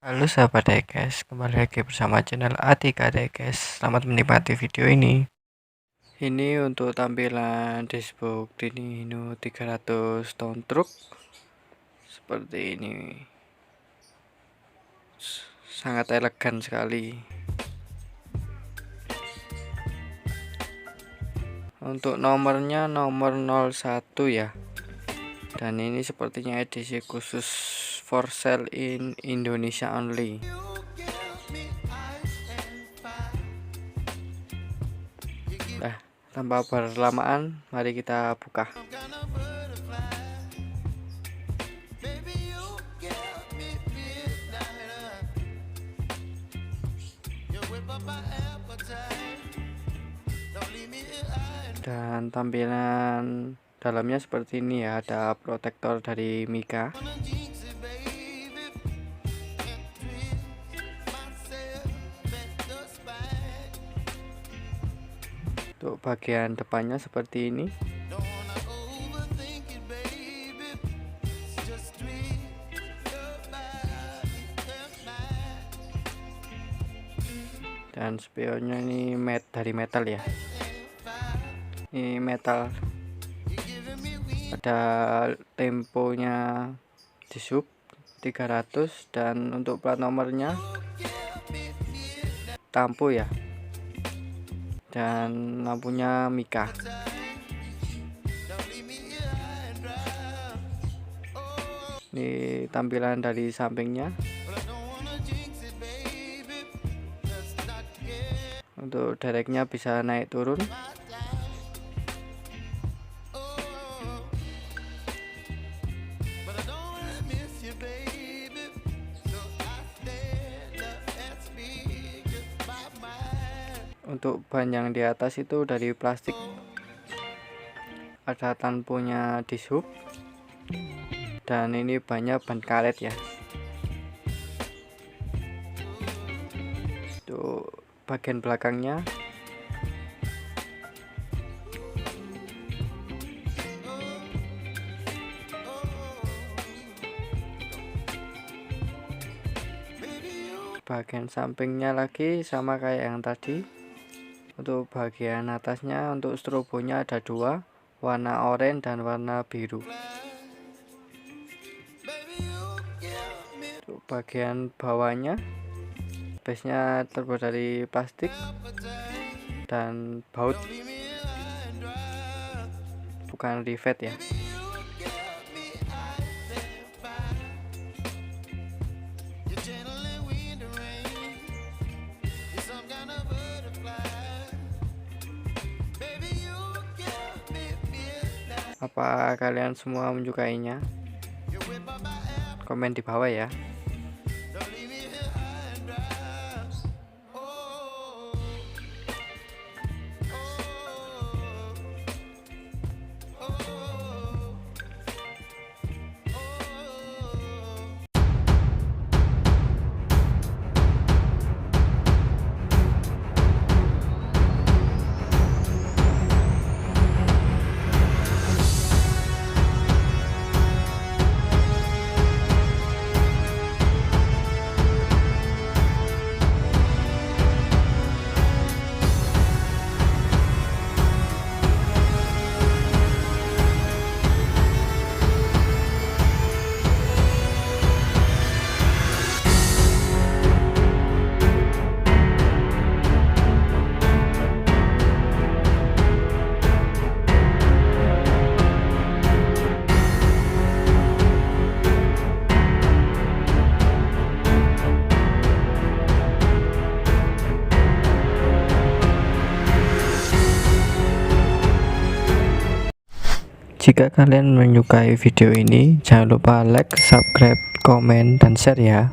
Halo sahabat Dekes, kembali lagi bersama channel Atika Dekes. Selamat menikmati video ini. Ini untuk tampilan dashboard Hino 300 ton truk seperti ini. Sangat elegan sekali. Untuk nomornya nomor 01 ya. Dan ini sepertinya edisi khusus for sale in Indonesia only. Nah, tanpa berlamaan, mari kita buka. Dan tampilan dalamnya seperti ini ya, ada protektor dari Mika. Untuk bagian depannya seperti ini. Dan spionnya ini dari metal ya. Ini metal. Ada temponya di sub 300 dan untuk plat nomornya tampo ya. Dan lampunya Mika. Ini tampilan dari sampingnya. Untuk dereknya bisa naik turun. Untuk ban yang di atas itu dari plastik, ada tamponya di sub, dan ini bannya ban karet ya. Untuk bagian belakangnya bagian sampingnya lagi sama kayak yang tadi. Untuk bagian atasnya, untuk strobonya ada dua, warna oranye dan warna biru. Untuk bagian bawahnya, base-nya terbuat dari plastik dan baut, bukan rivet ya. Apa kalian semua menyukainya? Komen di bawah ya. Jika kalian menyukai video ini, jangan lupa like, subscribe, komen, dan share ya.